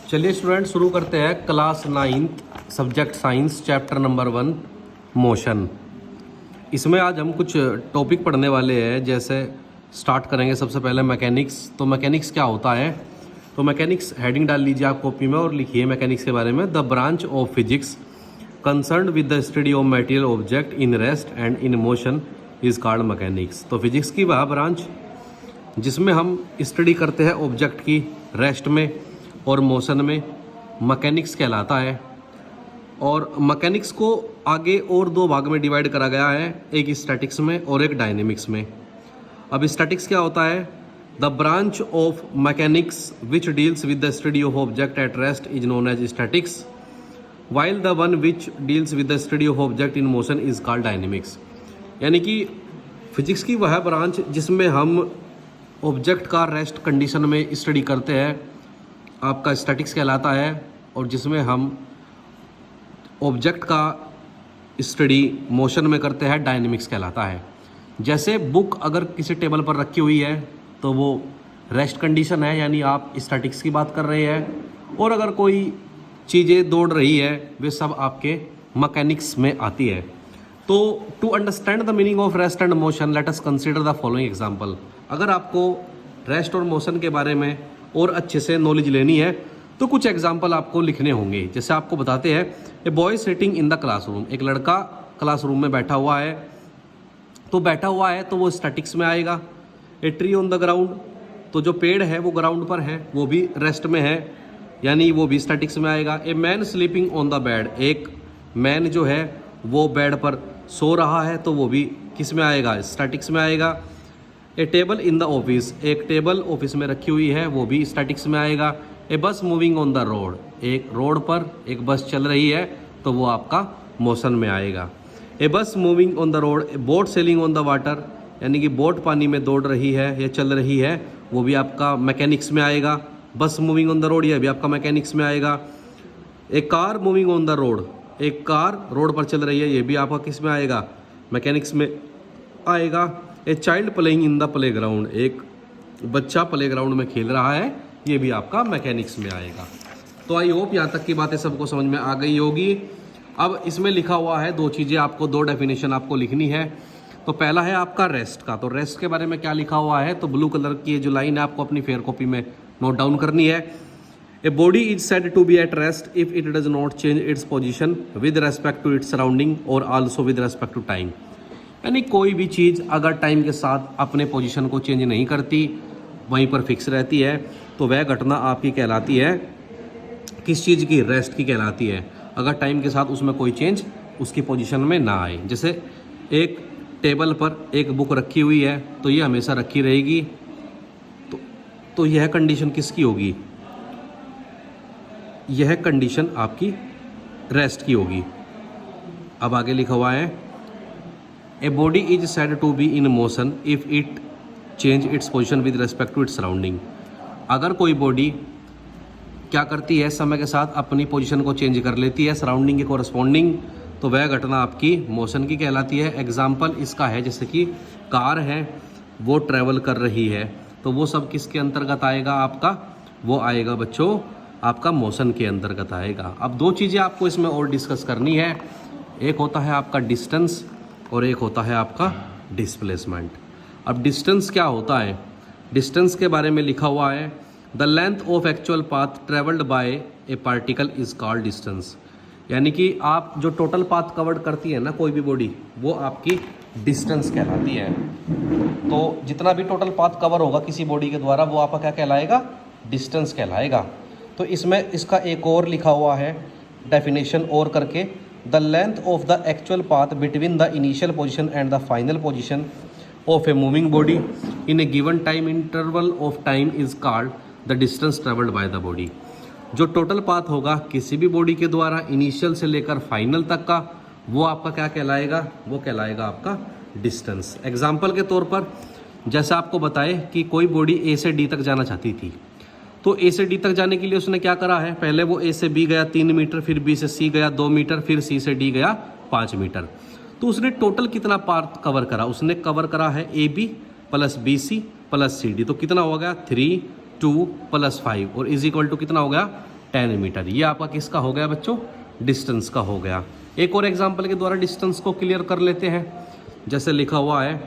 चलिए स्टूडेंट शुरू करते हैं class 9th subject science chapter number 1 motion. इसमें आज हम कुछ टॉपिक पढ़ने वाले हैं। जैसे स्टार्ट करेंगे सबसे पहले मैकेनिक्स। तो मैकेनिक्स क्या होता है? तो मैकेनिक्स हेडिंग डाल लीजिए आप कॉपी में और लिखिए मैकेनिक्स के बारे में। The branch of physics concern with the study of material object in rest and in motion is called mechanics. तो फिजिक्स की वह ब्रांच जिसमें हम स्टडी करते हैं ऑब्जेक्ट की रेस्ट में और मोशन में, मैकेनिक्स कहलाता है। और मैकेनिक्स को आगे और दो भाग में डिवाइड करा गया है, एक स्टैटिक्स में और एक डायनेमिक्स में। अब स्टैटिक्स क्या होता है? The branch of mechanics which deals with the study of object at rest is known as statics, while the one which deals with the study of object in motion is called dynamics. यानी कि physics की वह branch जिसमें हम object का rest condition में study करते हैं, आपका स्टैटिक्स कहलाता है। और जिसमें हम ऑब्जेक्ट का स्टडी मोशन में करते हैं, डायनेमिक्स कहलाता है। जैसे बुक अगर किसी टेबल पर रखी हुई है तो वो रेस्ट कंडीशन है, यानी आप स्टैटिक्स की बात कर रहे हैं। और अगर कोई चीज़ें दौड़ रही है वे सब आपके मैकेनिक्स में आती है। तो to understand the meaning of rest and motion let us consider the following example. अगर आपको रेस्ट और मोशन के बारे में और अच्छे से नॉलेज लेनी है तो कुछ एग्जांपल आपको लिखने होंगे। जैसे आपको बताते हैं, a boy sitting in the classroom, एक लड़का क्लासरूम में बैठा हुआ है। तो बैठा हुआ है तो वो स्टैटिक्स में आएगा। A tree on the ground, तो जो पेड़ है वो ग्राउंड पर है, वो भी रेस्ट में है, यानी वो भी स्टैटिक्स में आएगा। A man sleeping on the bed, एक मैन जो है वो बेड पर सो रहा है, तो वो भी किस में आएगा? स्टैटिक्स में आएगा। ए टेबल इन द ऑफिस, एक टेबल ऑफिस में रखी हुई है, वो भी स्टैटिक्स में आएगा। ए बस मूविंग ऑन द रोड, एक रोड पर एक बस चल रही है, तो वो आपका मोशन में आएगा। ए बस moving on the road, A boat selling on the water, यानी कि बोट पानी में दौड़ रही है या चल रही है, वो भी आपका मैकेनिक्स में आएगा। बस मूविंग ऑन द रोड, यह भी आपका मैकेनिक्स में आएगा। A car moving on the road, एक कार रोड पर चल रही है, ये भी आपका किस में आएगा? मैकेनिक्स में आएगा। A child playing in the play ground, एक बच्चा प्ले ग्राउंड में खेल रहा है, ये भी आपका मैकेनिक्स में आएगा। तो आई होप यहाँ तक की बातें सबको समझ में आ गई होगी। अब इसमें लिखा हुआ है दो चीज़ें, आपको दो डेफिनेशन आपको लिखनी है। तो पहला है आपका रेस्ट का। तो रेस्ट के बारे में क्या लिखा हुआ है? तो ब्लू कलर की जो लाइन है आपको अपनी फेयर कॉपी में नोट डाउन करनी है। A body is said to be at rest if it does not change its position with respect to its surrounding और also with respect to time. यानी कोई भी चीज़ अगर टाइम के साथ अपने पोजीशन को चेंज नहीं करती, वहीं पर फिक्स रहती है, तो वह घटना आपकी कहलाती है किस चीज़ की? रेस्ट की कहलाती है। अगर टाइम के साथ उसमें कोई चेंज उसकी पोजीशन में ना आए। जैसे एक टेबल पर एक बुक रखी हुई है, तो ये हमेशा रखी रहेगी, तो यह कंडीशन किसकी होगी? यह कंडीशन आपकी रेस्ट की होगी। अब आगे लिखा हुआ है, a body is said to be in motion if it change its position with respect to its surrounding. अगर कोई बॉडी क्या करती है, समय के साथ अपनी पोजीशन को चेंज कर लेती है सराउंडिंग के कोरस्पॉन्डिंग, तो वह घटना आपकी मोशन की कहलाती है। एग्जाम्पल इसका है जैसे कि कार है, वो ट्रैवल कर रही है, तो वो सब किसके अंतर्गत आएगा? आपका वो आएगा बच्चों आपका मोशन के अंतर्गत आएगा। अब दो चीज़ें आपको इसमें और डिस्कस करनी है, एक होता है आपका डिस्टेंस और एक होता है आपका डिस्प्लेसमेंट। अब डिस्टेंस क्या होता है? डिस्टेंस के बारे में लिखा हुआ है, the length of actual path travelled by A particle is called distance. यानी कि आप जो टोटल पाथ कवर्ड करती है ना कोई भी बॉडी, वो आपकी डिस्टेंस कहलाती है। तो जितना भी टोटल पाथ कवर होगा किसी बॉडी के द्वारा, वो आपका क्या कहलाएगा? डिस्टेंस कहलाएगा। तो इसमें इसका एक और लिखा हुआ है डेफिनेशन और करके, the length of the actual path between the initial position and the final position of a moving body in A given time interval of time is called the distance travelled by the body. जो total path होगा किसी भी body के द्वारा initial से लेकर final तक का, वो आपका क्या कहलाएगा? वो कहलाएगा आपका डिस्टेंस। एग्जाम्पल के तौर पर जैसे आपको बताए कि कोई बॉडी ए से डी तक जाना चाहती थी, तो ए से डी तक जाने के लिए उसने क्या करा है? पहले वो ए से बी गया 3 मीटर, फिर बी से सी गया 2 मीटर, फिर सी से डी गया 5 मीटर। तो उसने टोटल कितना पार्ट कवर करा? उसने कवर करा है A B plus B C plus C D. तो कितना हो गया? 3, 2 + 5 और इज इक्वल टू कितना हो गया? 10 मीटर। ये आपका किसका हो गया बच्चों, डिस्टेंस का हो गया। एक और एग्जांपल के द्वारा डिस्टेंस को क्लियर कर लेते हैं। जैसे लिखा हुआ है,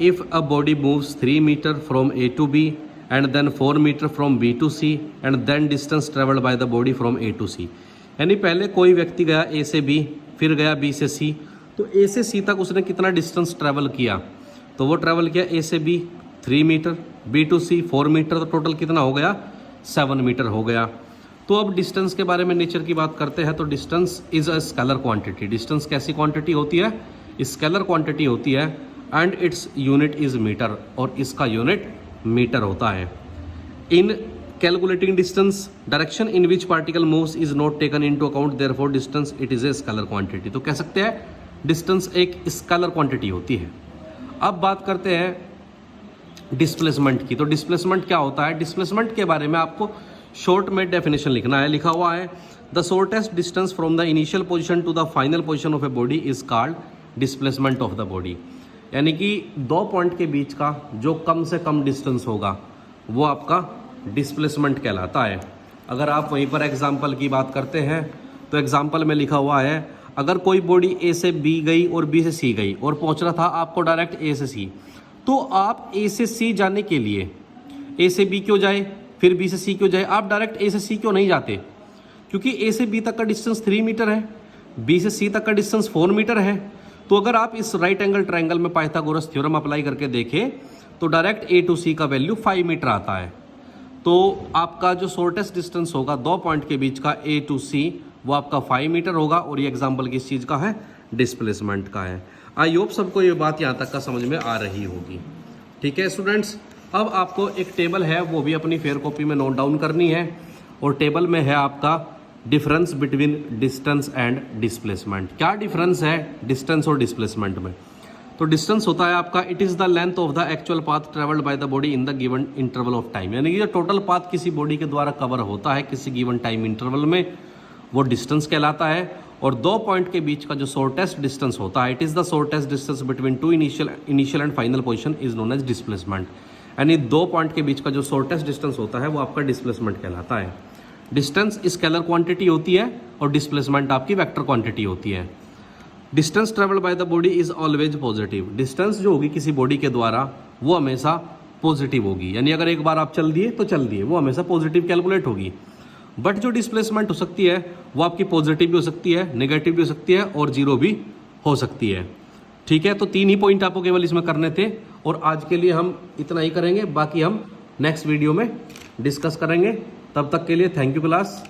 if a body moves 3 metre from A to B and then 4 metre from B to C and then distance travelled by the body from A to C. यानी पहले कोई व्यक्ति गया ए से बी, फिर गया बी से सी, तो ए से सी तक उसने कितना डिस्टेंस ट्रैवल किया, तो वो ट्रैवल किया ए से B 3 metre, B to C 4 metre, तो टोटल कितना हो गया 7 मीटर हो गया। तो अब डिस्टेंस के बारे में नेचर की बात करते हैं, तो distance is a scalar quantity. Distance कैसी क्वांटिटी होती है, स्केलर क्वांटिटी होती है, and its unit is metre, और इसका यूनिट मीटर होता है। In calculating distance, direction in which particle moves is not taken into account, therefore distance it is a scalar quantity. तो कह सकते हैं डिस्टेंस एक स्केलर क्वांटिटी होती है। अब बात करते हैं डिस्प्लेसमेंट की। तो डिस्प्लेसमेंट क्या होता है, डिस्प्लेसमेंट के बारे में आपको शॉर्ट में डेफिनेशन लिखना है। लिखा हुआ है, the shortest distance from the initial position to the final position of a body is called displacement of the body. यानी कि दो पॉइंट के बीच का जो कम से कम डिस्टेंस होगा वो आपका डिस्प्लेसमेंट कहलाता है। अगर आप वहीं पर एग्जाम्पल की बात करते हैं, तो एग्जाम्पल में लिखा हुआ है, अगर कोई बॉडी ए से बी गई और बी से सी गई और पहुंचना था आपको डायरेक्ट ए से सी, तो आप ए से सी जाने के लिए ए से बी क्यों जाए, फिर बी से सी क्यों जाए, आप डायरेक्ट ए से सी क्यों नहीं जाते, क्योंकि ए से बी तक का डिस्टेंस 3 मीटर है, बी से सी तक का डिस्टेंस 4 मीटर है। तो अगर आप इस राइट एंगल ट्रायंगल में पाइथागोरस थ्योरम अप्लाई करके देखें तो डायरेक्ट ए टू सी का वैल्यू 5 मीटर आता है। तो आपका जो शॉर्टेस्ट डिस्टेंस होगा दो पॉइंट के बीच का ए टू सी, वो आपका 5 मीटर होगा, और ये एग्जाम्पल किस चीज़ का है, डिस्प्लेसमेंट का है। आई होप सबको ये बात यहाँ तक का समझ में आ रही होगी। ठीक है स्टूडेंट्स, अब आपको एक टेबल है वो भी अपनी फेयर कॉपी में नोट डाउन करनी है, और टेबल में है आपका difference between distance and displacement. क्या डिफरेंस है डिस्टेंस और डिस्प्लेसमेंट में, तो डिस्टेंस होता है आपका, it is the length of the actual path travelled by the body in the given interval of time. यानी कि जो टोटल पाथ किसी बॉडी के द्वारा कवर होता है किसी गिवन टाइम इंटरवल में, वो डिस्टेंस कहलाता है। और दो पॉइंट के बीच का जो शॉर्टेस्ट डिस्टेंस होता है, it is the shortest distance between two initial and final position is known as displacement. यानी दो पॉइंट के बीच का जो शॉर्टेस्ट डिस्टेंस होता है वो आपका डिस्प्लेसमेंट कहलाता है। डिस्टेंस स्केलर क्वांटिटी होती है और डिस्प्लेसमेंट आपकी वेक्टर क्वांटिटी होती है। Distance travelled by the body is always positive. Distance जो होगी किसी बॉडी के द्वारा वो हमेशा पॉजिटिव होगी, यानी अगर एक बार आप चल दिए तो चल दिए, वो हमेशा पॉजिटिव कैलकुलेट होगी। बट जो डिस्प्लेसमेंट हो सकती है वो आपकी पॉजिटिव भी हो सकती है, नेगेटिव भी हो सकती है, और जीरो भी हो सकती है। ठीक है, तो 3 ही पॉइंट आपको केवल इसमें करने थे, और आज के लिए हम इतना ही करेंगे, बाकी हम नेक्स्ट वीडियो में डिस्कस करेंगे। तब तक के लिए थैंक यू क्लास।